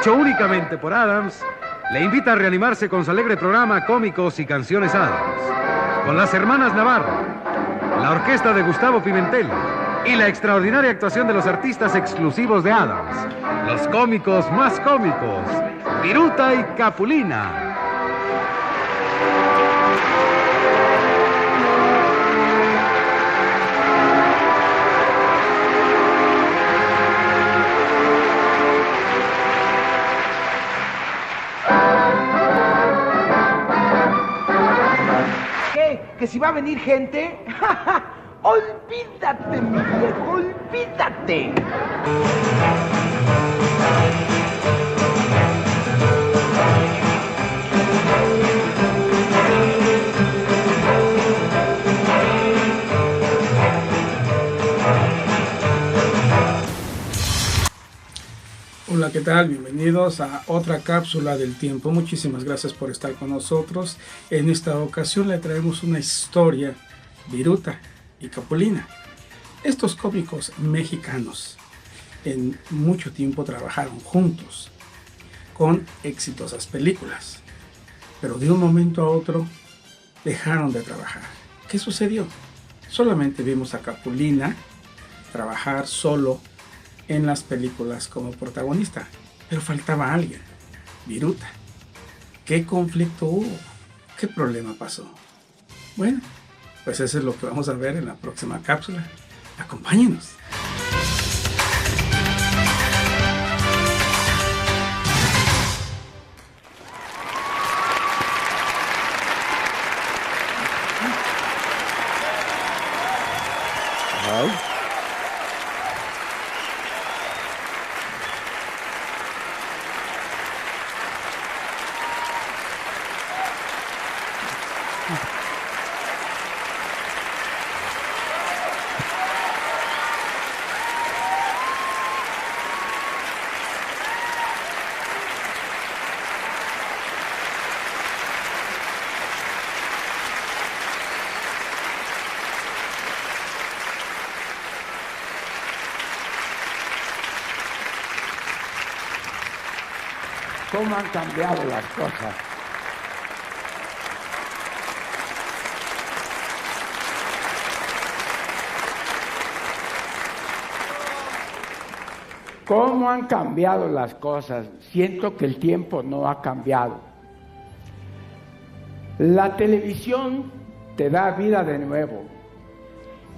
hecho únicamente por Adams, le invita a reanimarse con su alegre programa Cómicos y Canciones Adams, con las hermanas Navarro, la orquesta de Gustavo Pimentel y la extraordinaria actuación de los artistas exclusivos de Adams, los cómicos más cómicos, Viruta y Capulina. ¿Que si va a venir gente? Olvídate, mi viejo, olvídate. Hola, ¿qué tal? Bienvenidos a otra cápsula del tiempo. Muchísimas gracias por estar con nosotros. En esta ocasión le traemos una historia, Viruta y Capulina. Estos cómicos mexicanos en mucho tiempo trabajaron juntos con exitosas películas, pero de un momento a otro dejaron de trabajar. ¿Qué sucedió? Solamente vimos a Capulina trabajar solo en las películas como protagonista, pero faltaba alguien, Viruta. ¿Qué conflicto hubo? ¿Qué problema pasó? Bueno, pues eso es lo que vamos a ver en la próxima cápsula. Acompáñenos. ¿Cómo han cambiado las cosas? ¿Cómo han cambiado las cosas? Siento que el tiempo no ha cambiado. La televisión te da vida de nuevo.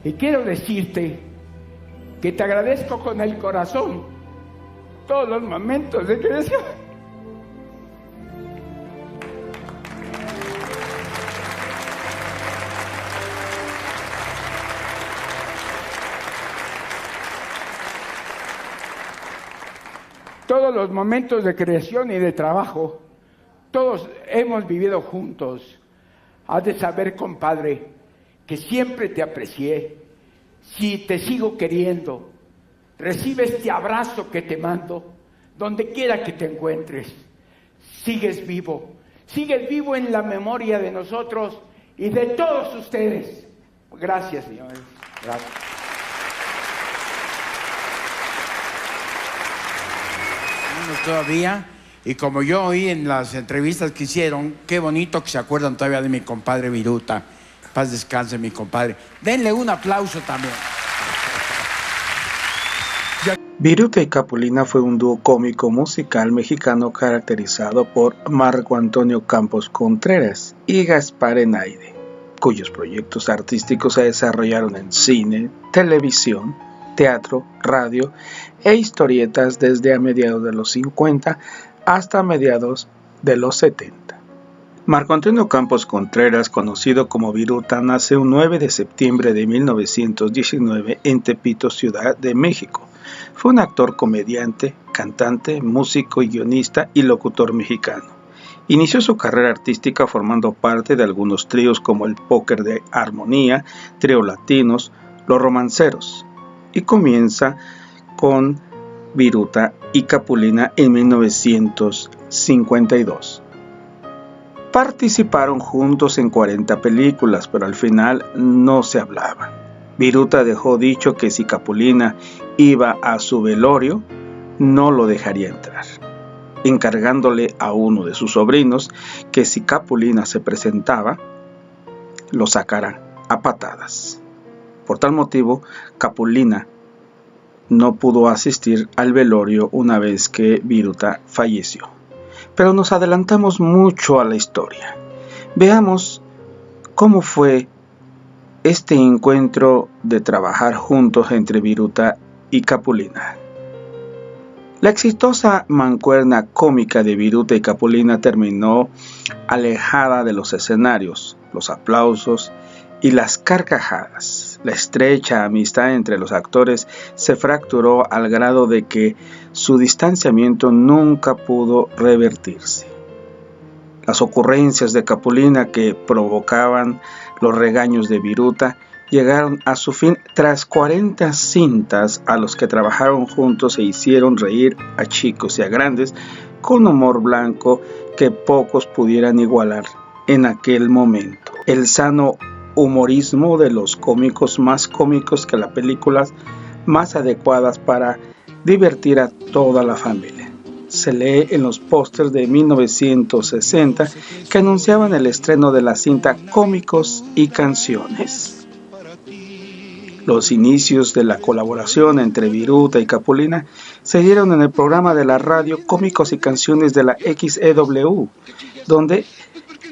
Y quiero decirte que te agradezco con el corazón todos los momentos de creación. Todos los momentos de creación y de trabajo, todos hemos vivido juntos. Has de saber, compadre, que siempre te aprecié. Si te sigo queriendo, recibe este abrazo que te mando, donde quiera que te encuentres. Sigues vivo en la memoria de nosotros y de todos ustedes. Gracias, señores. Gracias. Todavía, y como yo oí en las entrevistas que hicieron, qué bonito que se acuerdan todavía de mi compadre Viruta. Paz descanse, mi compadre. Denle un aplauso también. Viruta y Capulina fue un dúo cómico musical mexicano caracterizado por Marco Antonio Campos Contreras y Gaspar Enaide, cuyos proyectos artísticos se desarrollaron en cine, televisión, teatro, radio e historietas desde a mediados de los 50 hasta mediados de los 70. Marco Antonio Campos Contreras, conocido como Viruta, nace un 9 de septiembre de 1919 en Tepito, Ciudad de México. Fue un actor, comediante, cantante, músico y guionista y locutor mexicano. Inició su carrera artística formando parte de algunos tríos como el Póker de Armonía, Trío Latinos, Los Romanceros, y comienza con Viruta y Capulina en 1952. Participaron juntos en 40 películas, pero al final no se hablaban. Viruta dejó dicho que si Capulina iba a su velorio, no lo dejaría entrar. encargándole a uno de sus sobrinos que si Capulina se presentaba, lo sacara a patadas. Por tal motivo, Capulina no pudo asistir al velorio una vez que Viruta falleció. Pero nos adelantamos mucho a la historia. Veamos cómo fue este encuentro de trabajar juntos entre Viruta y Capulina. La exitosa mancuerna cómica de Viruta y Capulina terminó alejada de los escenarios, los aplausos y las carcajadas. La estrecha amistad entre los actores se fracturó al grado de que su distanciamiento nunca pudo revertirse. Las ocurrencias de Capulina, que provocaban los regaños de Viruta, llegaron a su fin tras 40 cintas a los que trabajaron juntos e hicieron reír a chicos y a grandes con humor blanco que pocos pudieran igualar en aquel momento. El sano humorismo de los cómicos más cómicos que las películas más adecuadas para divertir a toda la familia. Se lee en los pósters de 1960 que anunciaban el estreno de la cinta Cómicos y Canciones. Los inicios de la colaboración entre Viruta y Capulina se dieron en el programa de la radio Cómicos y Canciones de la XEW, donde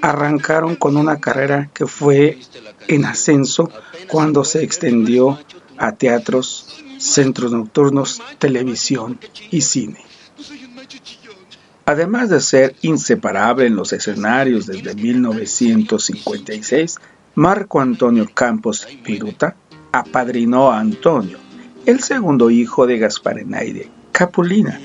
arrancaron con una carrera que fue en ascenso cuando se extendió a teatros, centros nocturnos, televisión y cine. Además de ser inseparable en los escenarios desde 1956, Marco Antonio Campos Viruta apadrinó a Antonio, el segundo hijo de Gaspar Enaide Capulina.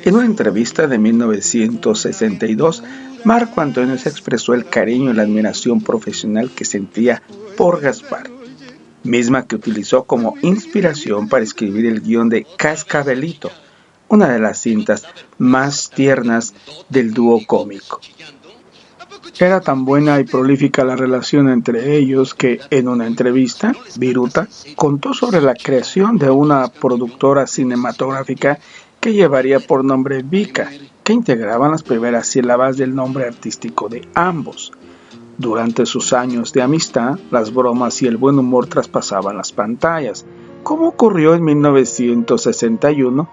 En una entrevista de 1962, Marco Antonio se expresó el cariño y la admiración profesional que sentía por Gaspar, misma que utilizó como inspiración para escribir el guión de Cascabelito, una de las cintas más tiernas del dúo cómico. Era tan buena y prolífica la relación entre ellos que en una entrevista, Viruta contó sobre la creación de una productora cinematográfica que llevaría por nombre Vica, que integraban las primeras sílabas del nombre artístico de ambos. Durante sus años de amistad, las bromas y el buen humor traspasaban las pantallas, como ocurrió en 1961,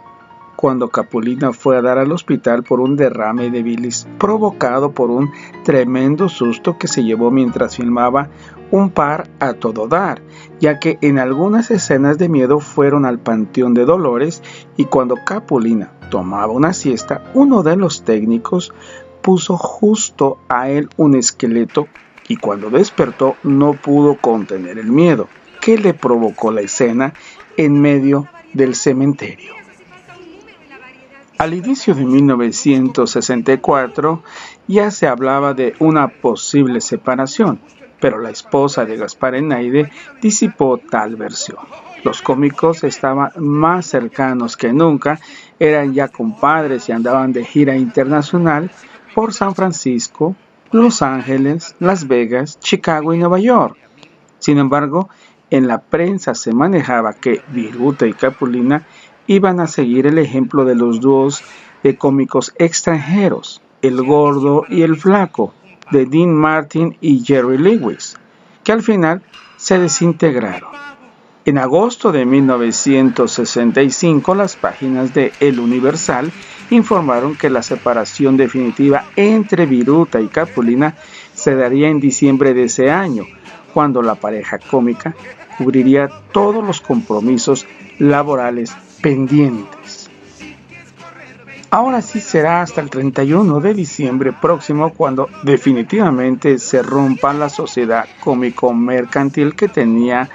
cuando Capulina fue a dar al hospital por un derrame de bilis provocado por un tremendo susto que se llevó mientras filmaba Un par a todo dar, ya que en algunas escenas de miedo fueron al Panteón de Dolores y cuando Capulina tomaba una siesta, uno de los técnicos puso justo a él un esqueleto y cuando despertó no pudo contener el miedo que le provocó la escena en medio del cementerio. Al inicio de 1964 ya se hablaba de una posible separación, pero la esposa de Gaspar Enaide disipó tal versión. Los cómicos estaban más cercanos que nunca, eran ya compadres y andaban de gira internacional por San Francisco, Los Ángeles, Las Vegas, Chicago y Nueva York. Sin embargo, en la prensa se manejaba que Viruta y Capulina iban a seguir el ejemplo de los dúos de cómicos extranjeros, El Gordo y El Flaco, de Dean Martin y Jerry Lewis, que al final se desintegraron. En agosto de 1965, las páginas de El Universal informaron que la separación definitiva entre Viruta y Capulina se daría en diciembre de ese año, cuando la pareja cómica cubriría todos los compromisos laborales pendientes. Ahora sí será hasta el 31 de diciembre próximo cuando definitivamente se rompa la sociedad cómico-mercantil que tenía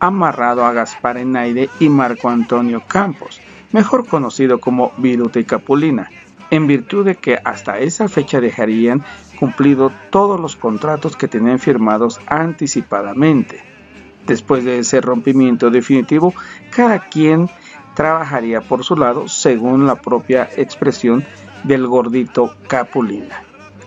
amarrado a Gaspar Enaide y Marco Antonio Campos, mejor conocido como Viruta y Capulina, en virtud de que hasta esa fecha dejarían cumplido todos los contratos que tenían firmados anticipadamente. Después de ese rompimiento definitivo, cada quien trabajaría por su lado según la propia expresión del gordito Capulina.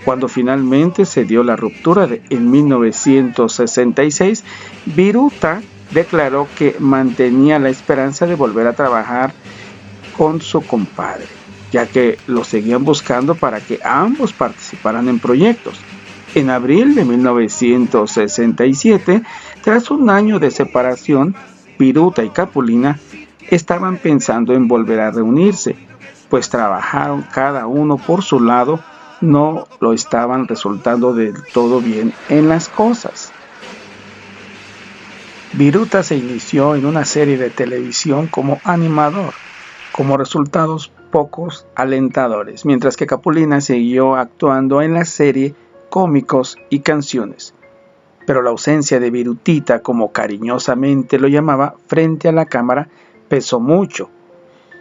Cuando finalmente se dio la ruptura en 1966, Viruta declaró que mantenía la esperanza de volver a trabajar con su compadre. ya que lo seguían buscando para que ambos participaran en proyectos. En abril de 1967, tras un año de separación, Viruta y Capulina estaban pensando en volver a reunirse, pues trabajaron cada uno por su lado, no lo estaban resultando del todo bien en las cosas. Viruta se inició en una serie de televisión como animador, como resultados pocos alentadores, mientras que Capulina siguió actuando en la serie Cómicos y Canciones. Pero la ausencia de Virutita, como cariñosamente lo llamaba, frente a la cámara, pesó mucho.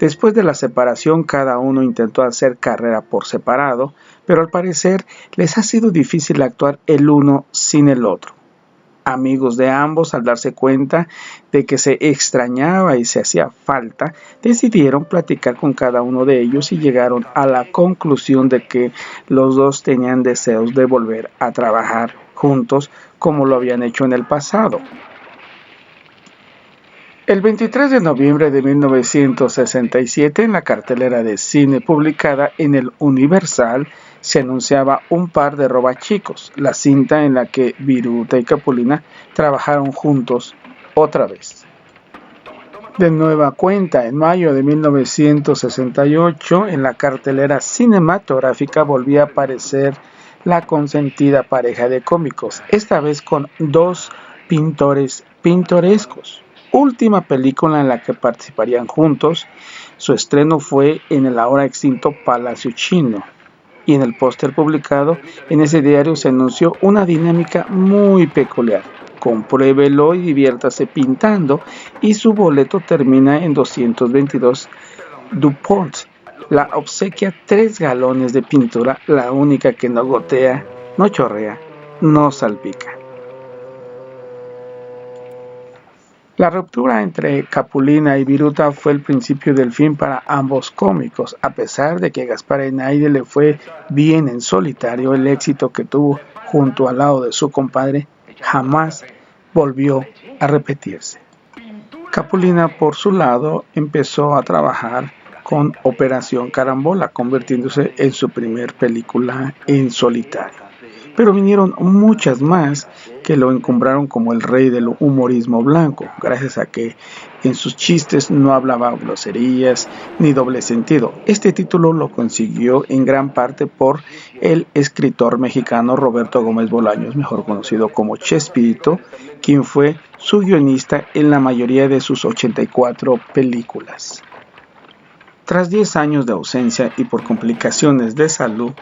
Después de la separación, cada uno intentó hacer carrera por separado, pero al parecer les ha sido difícil actuar el uno sin el otro. Amigos de ambos, al darse cuenta de que se extrañaba y se hacía falta, decidieron platicar con cada uno de ellos y llegaron a la conclusión de que los dos tenían deseos de volver a trabajar juntos como lo habían hecho en el pasado. El 23 de noviembre de 1967, en la cartelera de cine publicada en el Universal, se anunciaba Un par de robachicos, la cinta en la que Viruta y Capulina trabajaron juntos otra vez. De nueva cuenta, en mayo de 1968, en la cartelera cinematográfica volvía a aparecer la consentida pareja de cómicos, esta vez con dos pintores pintorescos. Última película en la que participarían juntos. Su estreno fue en el ahora extinto Palacio Chino, y en el póster publicado en ese diario se anunció una dinámica muy peculiar. Compruébelo y diviértase pintando, y su boleto termina en 222 DuPont. La obsequia 3 galones de pintura, la única que no gotea, no chorrea, no salpica. La ruptura entre Capulina y Viruta fue el principio del fin para ambos cómicos. A pesar de que a Gaspar Enaide le fue bien en solitario, el éxito que tuvo junto al lado de su compadre jamás volvió a repetirse. Capulina, por su lado, empezó a trabajar con Operación Carambola, convirtiéndose en su primer película en solitario. Pero vinieron muchas más que lo encumbraron como el rey del humorismo blanco, gracias a que en sus chistes no hablaba groserías ni doble sentido. Este título lo consiguió en gran parte por el escritor mexicano Roberto Gómez Bolaños, mejor conocido como Chespirito, quien fue su guionista en la mayoría de sus 84 películas. Tras 10 años de ausencia y por complicaciones de salud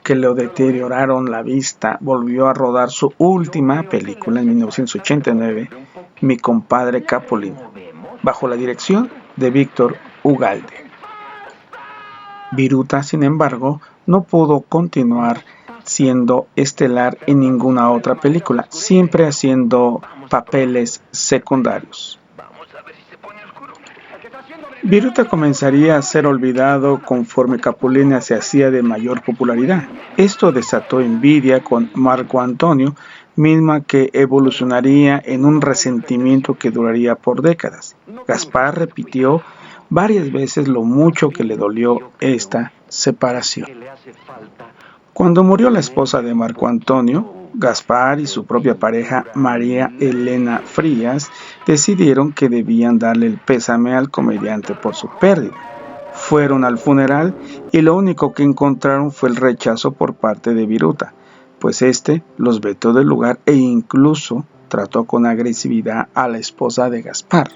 que le deterioraron la vista, volvió a rodar su última película en 1989, Mi compadre Capulina, bajo la dirección de Víctor Ugalde. Viruta, sin embargo, no pudo continuar siendo estelar en ninguna otra película, siempre haciendo papeles secundarios. Viruta comenzaría a ser olvidado conforme Capulina se hacía de mayor popularidad. Esto desató envidia con Marco Antonio, misma que evolucionaría en un resentimiento que duraría por décadas. Gaspar repitió varias veces lo mucho que le dolió esta separación. Cuando murió la esposa de Marco Antonio, Gaspar y su propia pareja María Elena Frías decidieron que debían darle el pésame al comediante por su pérdida. Fueron al funeral y lo único que encontraron fue el rechazo por parte de Viruta, pues este los vetó del lugar e incluso trató con agresividad a la esposa de Gaspar.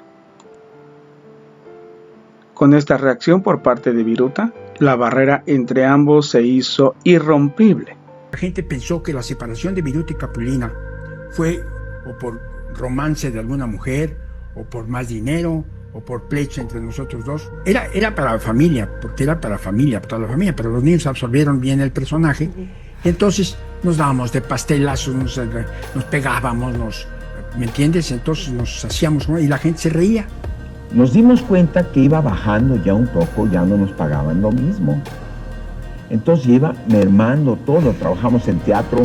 Con esta reacción por parte de Viruta, la barrera entre ambos se hizo irrompible. La gente pensó que la separación de Viruta y Capulina fue o por romance de alguna mujer, o por más dinero, o por pleito entre nosotros dos. Era para la familia, porque era para la familia, toda la familia, pero los niños absorbieron bien el personaje, y entonces nos dábamos de pastelazos, nos pegábamos, ¿me entiendes? Entonces nos hacíamos, y la gente se reía. Nos dimos cuenta que iba bajando ya un poco, ya no nos pagaban lo mismo. Entonces iba mermando todo, trabajamos en teatro.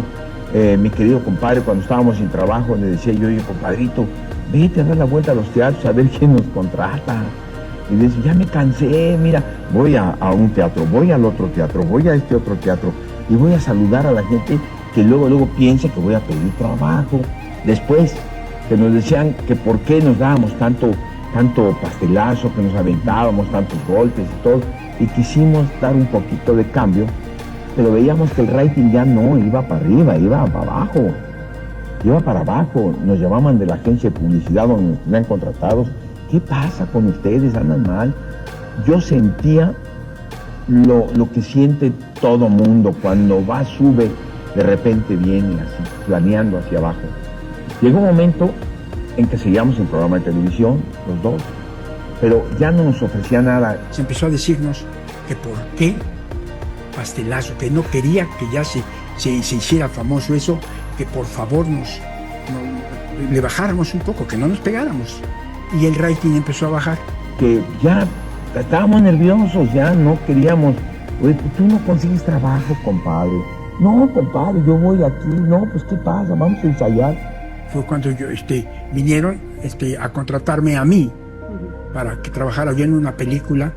Mi querido compadre, cuando estábamos sin trabajo, le decía yo, oye, compadrito, vete a dar la vuelta a los teatros a ver quién nos contrata. Y decía, ya me cansé, mira, voy a un teatro, voy al otro teatro, voy a este otro teatro y voy a saludar a la gente que luego piensa que voy a pedir trabajo. Después, que nos decían que por qué nos dábamos tanto pastelazo, que nos aventábamos tantos golpes y todo, y quisimos dar un poquito de cambio, pero veíamos que el rating ya no iba para arriba, iba para abajo. Iba para abajo, nos llamaban de la agencia de publicidad donde nos tenían contratados. ¿Qué pasa con ustedes? ¿Andan mal? Yo sentía lo que siente todo mundo cuando sube, de repente viene así, planeando hacia abajo. Llegó un momento en que seguíamos en programa de televisión, los dos, pero ya no nos ofrecía nada. Se empezó a decirnos que por qué pastelazo, que no quería que ya se hiciera famoso eso, que por favor le bajáramos un poco, que no nos pegáramos. Y el rating empezó a bajar. Que ya estábamos nerviosos, ya no queríamos. Oye, tú no consigues trabajo, compadre. No, compadre, yo voy aquí. No, pues ¿qué pasa? Vamos a ensayar. Fue cuando vinieron a contratarme a mí para que trabajara yo en una película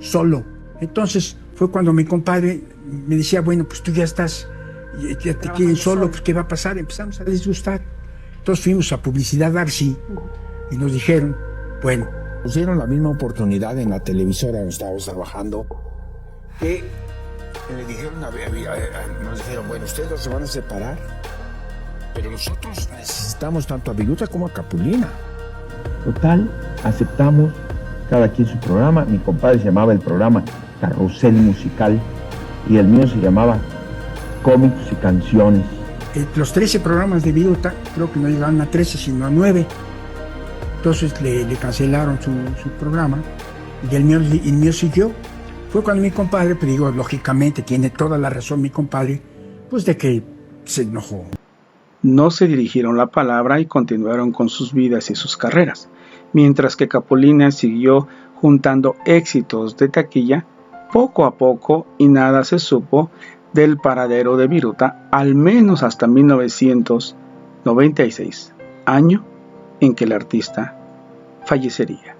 solo. Entonces fue cuando mi compadre me decía, bueno, pues tú ya estás, ya te quieren solo, pues ¿qué va a pasar? Empezamos a disgustar. Entonces fuimos a Publicidad Darcy y nos dijeron, bueno, nos dieron la misma oportunidad en la televisora donde estábamos trabajando, que le dijeron, nos dijeron, bueno, ustedes se van a separar, pero nosotros necesitamos tanto a Viruta como a Capulina. Total, aceptamos cada quien su programa. Mi compadre se llamaba el programa Carrusel Musical y el mío se llamaba Cómicos y Canciones. Los 13 programas de Viruta, creo que no llegaron a 13, sino a 9. Entonces le cancelaron su programa y el mío siguió. Fue cuando mi compadre, pues digo, lógicamente tiene toda la razón mi compadre, pues de que se enojó. No se dirigieron la palabra y continuaron con sus vidas y sus carreras, mientras que Capulina siguió juntando éxitos de taquilla poco a poco y nada se supo del paradero de Viruta, al menos hasta 1996, año en que el artista fallecería.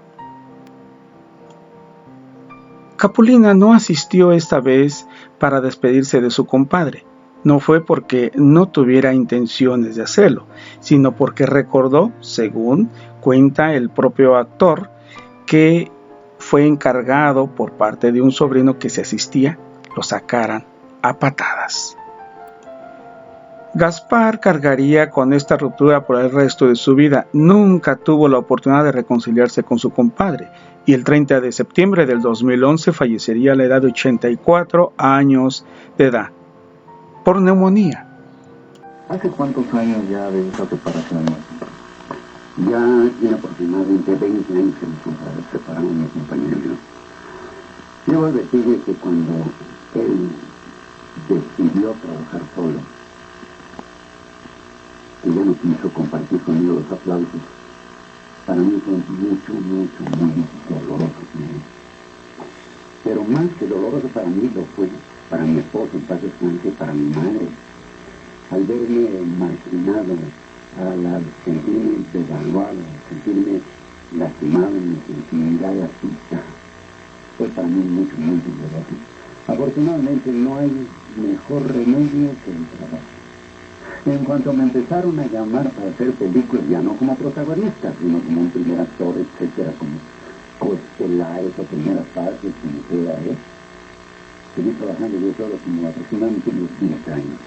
Capulina no asistió esta vez para despedirse de su compadre. No fue porque no tuviera intenciones de hacerlo, sino porque recordó, según cuenta el propio actor, que fue encargado por parte de un sobrino que se asistía, lo sacaran a patadas. Gaspar cargaría con esta ruptura por el resto de su vida. Nunca tuvo la oportunidad de reconciliarse con su compadre y el 30 de septiembre del 2011 fallecería a la edad de 84 años de edad por neumonía. ¿Hace cuántos años ya de esa separación? Ya tiene aproximadamente 20 años que nos separamos, mi compañero. Debo decirle que cuando él decidió trabajar solo, que ya no quiso compartir conmigo los aplausos, para mí fue muy doloroso. Pero más que doloroso para mí lo fue para mi esposo, en paz descanse, para mi madre. Al verme marginado, al sentirme devaluado, al sentirme lastimado en mi sensibilidad artista, fue para mí muy doloroso. Afortunadamente no hay mejor remedio que el trabajo. En cuanto me empezaron a llamar para hacer películas, ya no como protagonista, sino como un primer actor, etcétera, como coestelares o primeras partes, como sea, seguí trabajando yo solo como aproximadamente unos 10 años.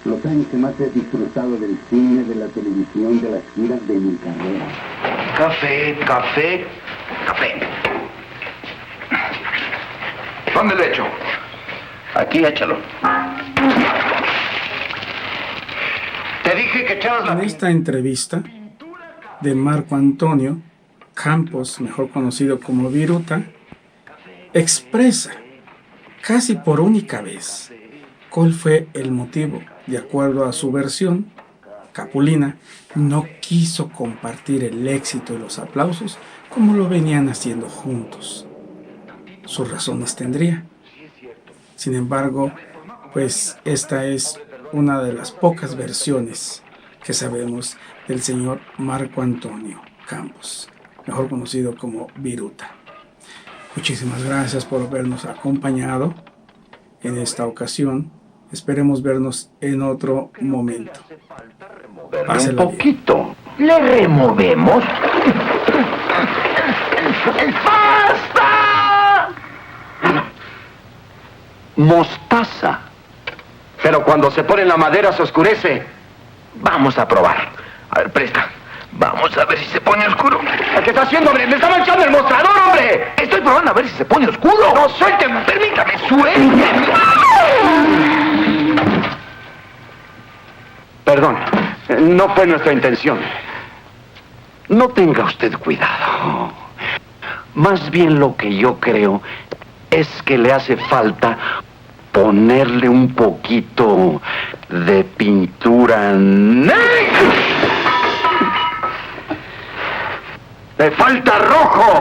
Los años que más he disfrutado del cine, de la televisión, de las giras de mi carrera. Café. ¿Dónde le echo? Aquí, échalo. Te dije que echabas la... En esta entrevista de Marco Antonio Campos, mejor conocido como Viruta, expresa casi por única vez cuál fue el motivo. De acuerdo a su versión, Capulina no quiso compartir el éxito y los aplausos como lo venían haciendo juntos. Sus razones tendría. Sin embargo, pues esta es una de las pocas versiones que sabemos del señor Marco Antonio Campos, mejor conocido como Viruta. Muchísimas gracias por habernos acompañado en esta ocasión. Esperemos vernos en otro momento. Un poquito. ¿Le removemos? ¡Basta! Mostaza. Pero cuando se pone en la madera se oscurece. Vamos a probar. A ver, presta. Vamos a ver si se pone oscuro. ¿Qué está haciendo, hombre? ¡Me está manchando el mostrador, hombre! Estoy probando a ver si se pone oscuro. No, suélteme, permítame, suélteme. Perdón, no fue nuestra intención. No tenga usted cuidado. Más bien lo que yo creo es que le hace falta ponerle un poquito de pintura negra. ¡Le falta rojo!